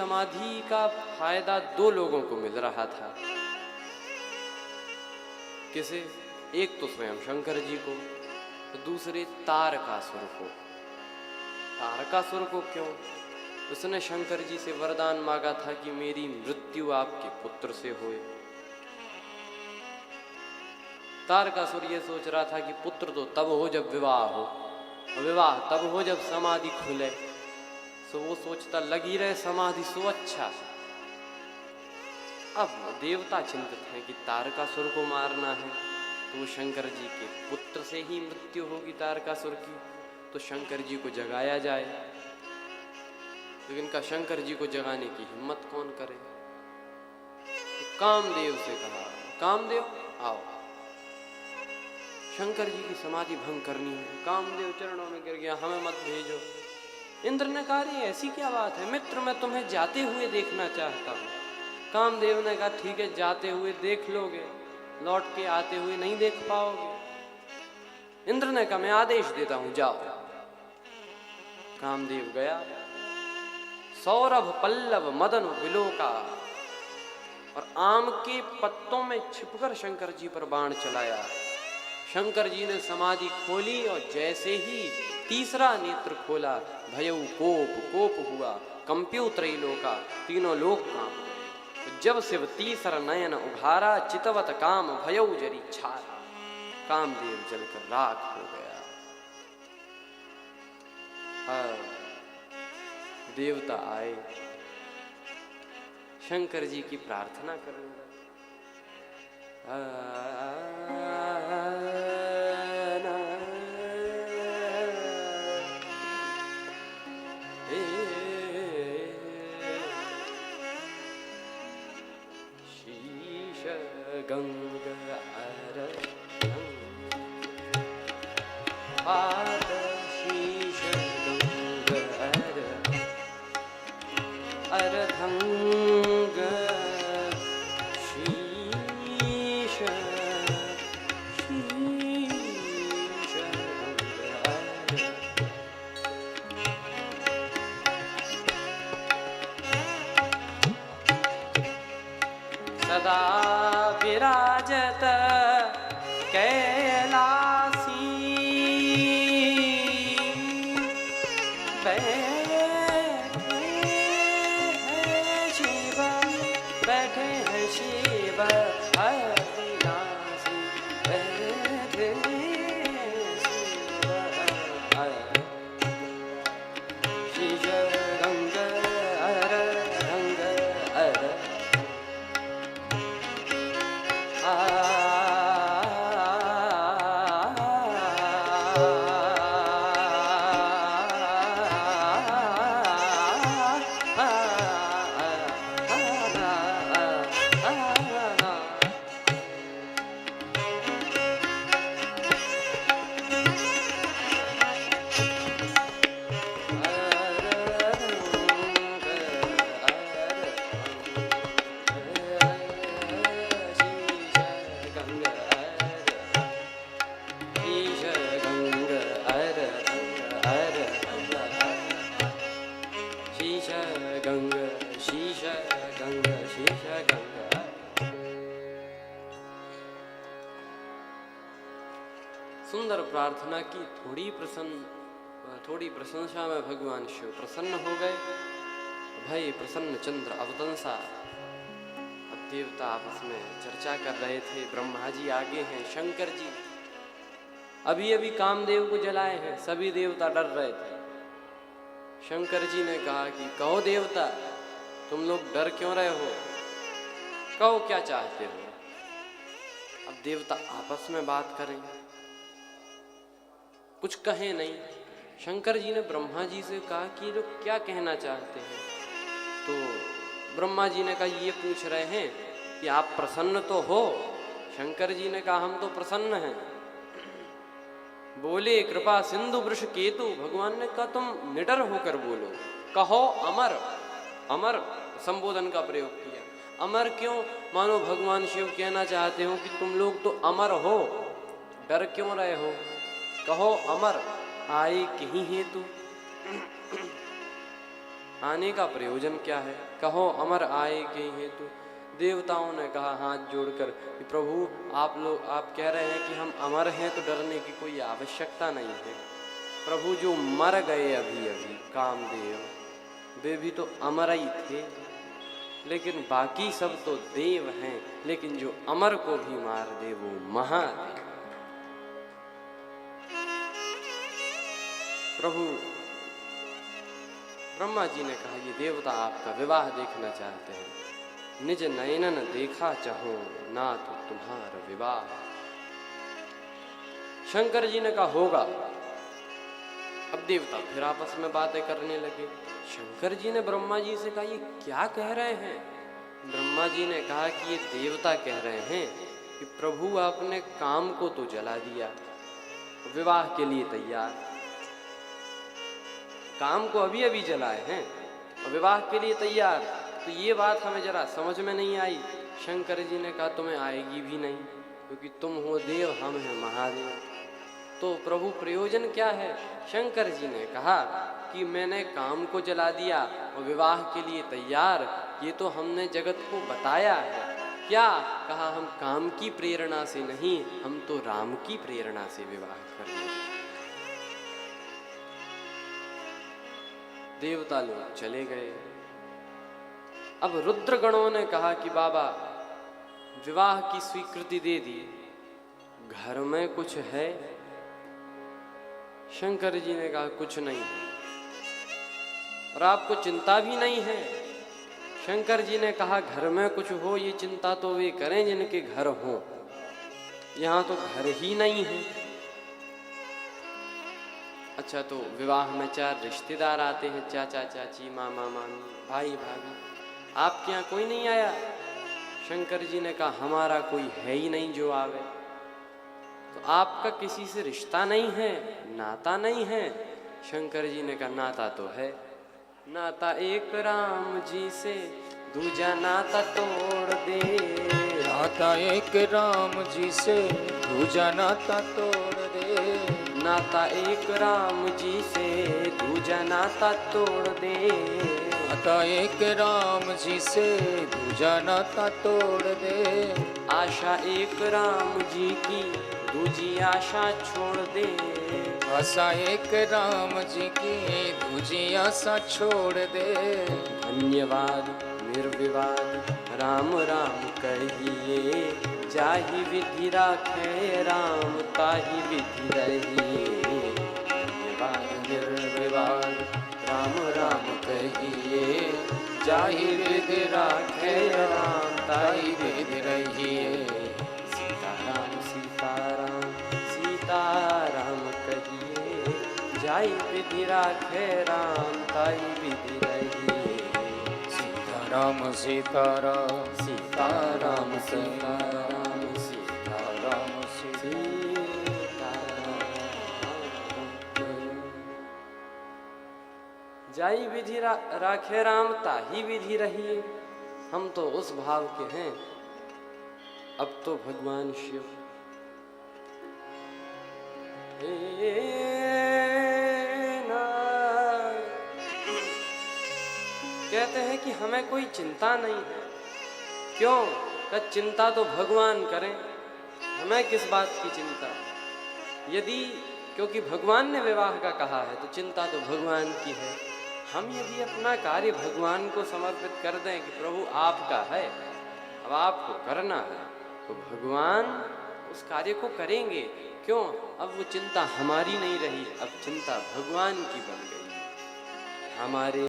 समाधि का फायदा दो लोगों को मिल रहा था। किसे? एक तो स्वयं शंकर जी को, तो दूसरे तारकासुर को। तारकासुर को क्यों? उसने शंकर जी से वरदान मांगा था कि मेरी मृत्यु आपके पुत्र से होए। तारकासुर ये सोच रहा था कि पुत्र तो तब हो जब विवाह हो, विवाह तब हो जब समाधि खुले। सो वो सोचता लगी रहे समाधि सो अच्छा। अब देवता चिंतित हैं कि तारकासुर को मारना है तो शंकर जी के पुत्र से ही मृत्यु होगी तारकासुर की, तो शंकर जी को जगाया जाए। लेकिन का शंकर जी को जगाने की हिम्मत कौन करे? तो कामदेव से कहा, कामदेव आओ, शंकर जी की समाधि भंग करनी है। कामदेव चरणों में गिर गया, हमें मत भेजो। इंद्र ने कहा, ऐसी क्या बात है मित्र, मैं तुम्हें जाते हुए देखना चाहता हूँ। कामदेव ने कहा, ठीक है, जाते हुए देख लोगे, लौट के आते हुए नहीं देख पाओगे। इंद्र ने कहा, मैं आदेश देता हूं, जाओ। कामदेव गया, सौरभ पल्लव मदन विलोका, और आम के पत्तों में छिपकर शंकर जी पर बाण चलाया। शंकर जी ने समाधि खोली और जैसे ही तीसरा नेत्र खोला, भयउ कोप, कोप हुआ, कंप्यू त्रैलोका, तीनों लोक कांप गए। जब शिव तीसरा नयन उघारा, चितवत काम भयउ जरी छारा। कामदेव जलकर राख हो गया। देवता आए, शंकर जी की प्रार्थना करने लगे। शीश गंगा पाद शीश गंगा अरधंग शीश शीश सदा विराजत कैलासी बैठे हैं शिव अविनाशी, बैठे शिव शीश रंग अर रंग अर सुंदर प्रार्थना की। थोड़ी प्रशंसा में भगवान शिव प्रसन्न हो गए। भय प्रसन्न चंद्र अवतंसा। अब देवता आपस में चर्चा कर रहे थे। ब्रह्मा जी आगे हैं, शंकर जी अभी अभी कामदेव को जलाए हैं। सभी देवता डर रहे थे। शंकर जी ने कहा कि कहो देवता, तुम लोग डर क्यों रहे हो? कहो क्या चाहते हो? अब देवता आपस में बात करें, कुछ कहे नहीं। शंकर जी ने ब्रह्मा जी से कहा कि लोग क्या कहना चाहते हैं? तो ब्रह्मा जी ने कहा ये पूछ रहे हैं कि आप प्रसन्न तो हो? शंकर जी ने कहा हम तो प्रसन्न हैं। बोले कृपा सिंधु वृष केतु। भगवान ने कहा तुम निडर होकर बोलो, कहो अमर। अमर संबोधन का प्रयोग किया। अमर क्यों? मानो भगवान शिव कहना चाहते हो कि तुम लोग तो अमर हो, डर क्यों रहे हो? कहो अमर, आए कहीं हेतु। आने का प्रयोजन क्या है? कहो अमर आए के हेतु। देवताओं ने कहा हाथ जोड़कर कि प्रभु आप कह रहे हैं कि हम अमर हैं तो डरने की कोई आवश्यकता नहीं है। प्रभु जो मर गए अभी अभी कामदेव, वे भी तो अमर ही थे, लेकिन बाकी सब तो देव हैं, लेकिन जो अमर को भी मार दे वो महादेव। प्रभु ब्रह्मा जी ने कहा ये देवता आपका विवाह देखना चाहते हैं, निज नयनन देखा चाहो नाथ तुम्हारा विवाह। शंकर जी ने कहा होगा। अब देवता फिर आपस में बातें करने लगे। शंकर जी ने ब्रह्मा जी से कहा ये क्या कह रहे हैं? ब्रह्मा जी ने कहा कि ये देवता कह रहे हैं कि प्रभु आपने काम को तो जला दिया, विवाह के लिए तैयार, काम को अभी अभी जलाए हैं और विवाह के लिए तैयार, तो ये बात हमें जरा समझ में नहीं आई। शंकर जी ने कहा तुम्हें आएगी भी नहीं, क्योंकि तुम हो देव, हम हैं महादेव, तो प्रभु प्रयोजन क्या है? शंकर जी ने कहा कि मैंने काम को जला दिया और विवाह के लिए तैयार, ये तो हमने जगत को बताया है। क्या कहा? हम काम की प्रेरणा से नहीं, हम तो राम की प्रेरणा से विवाह कर रहे हैं। देवता लोग चले गए। अब रुद्रगणों ने कहा कि बाबा विवाह की स्वीकृति दे दी, घर में कुछ है? शंकर जी ने कहा कुछ नहीं है और आपको चिंता भी नहीं है। शंकर जी ने कहा घर में कुछ हो ये चिंता तो वे करें जिनके घर हो, यहाँ तो घर ही नहीं है। अच्छा तो विवाह में 4 रिश्तेदार आते हैं, चाचा चाची, मामा मामी, भाई भाभी, आपके यहाँ कोई नहीं आया? शंकर जी ने कहा हमारा कोई है ही नहीं जो आवे। तो आपका किसी से रिश्ता नहीं है, नाता नहीं है? शंकर जी ने कहा नाता तो है, नाता एक राम जी से दूजा नाता तोड़ दे, नाता एक राम जी से दूजा नाता तोड़ दे, नाता एक राम जी से दूजा नाता तोड़ दे, नाता एक राम जी से दूजा नाता तोड़ दे, आशा एक राम जी की दूजी आशा छोड़ दे, आशा एक राम जी की दूजी आशा छोड़ दे। धन्यवाद निर्विवाद राम राम कहिए, जाहि विधि राखे राम ताहि विधि रहिए। धन्यवाद निर्विवाद राम राम कहिए, जाहि विधि राखे राम ताहि विधि रहिए। सीताराम सीताराम सीताराम कहिए, जाहि विधि राखे राम ताहि विधि रहिए। सीताराम सीताराम सीताराम सीताराम सीताराम जाई विधि राखे राम ताही विधि रहिए। हम तो उस भाव के हैं, अब तो भगवान शिव कहते हैं कि हमें कोई चिंता नहीं है। क्यों? कि चिंता तो भगवान करें, हमें किस बात की चिंता? यदि क्योंकि भगवान ने विवाह का कहा है तो चिंता तो भगवान की है। हम यदि अपना कार्य भगवान को समर्पित कर दें कि प्रभु आपका है, अब आपको करना है, तो भगवान उस कार्य को करेंगे। क्यों? अब वो चिंता हमारी नहीं रही, अब चिंता भगवान की बन गई। हमारे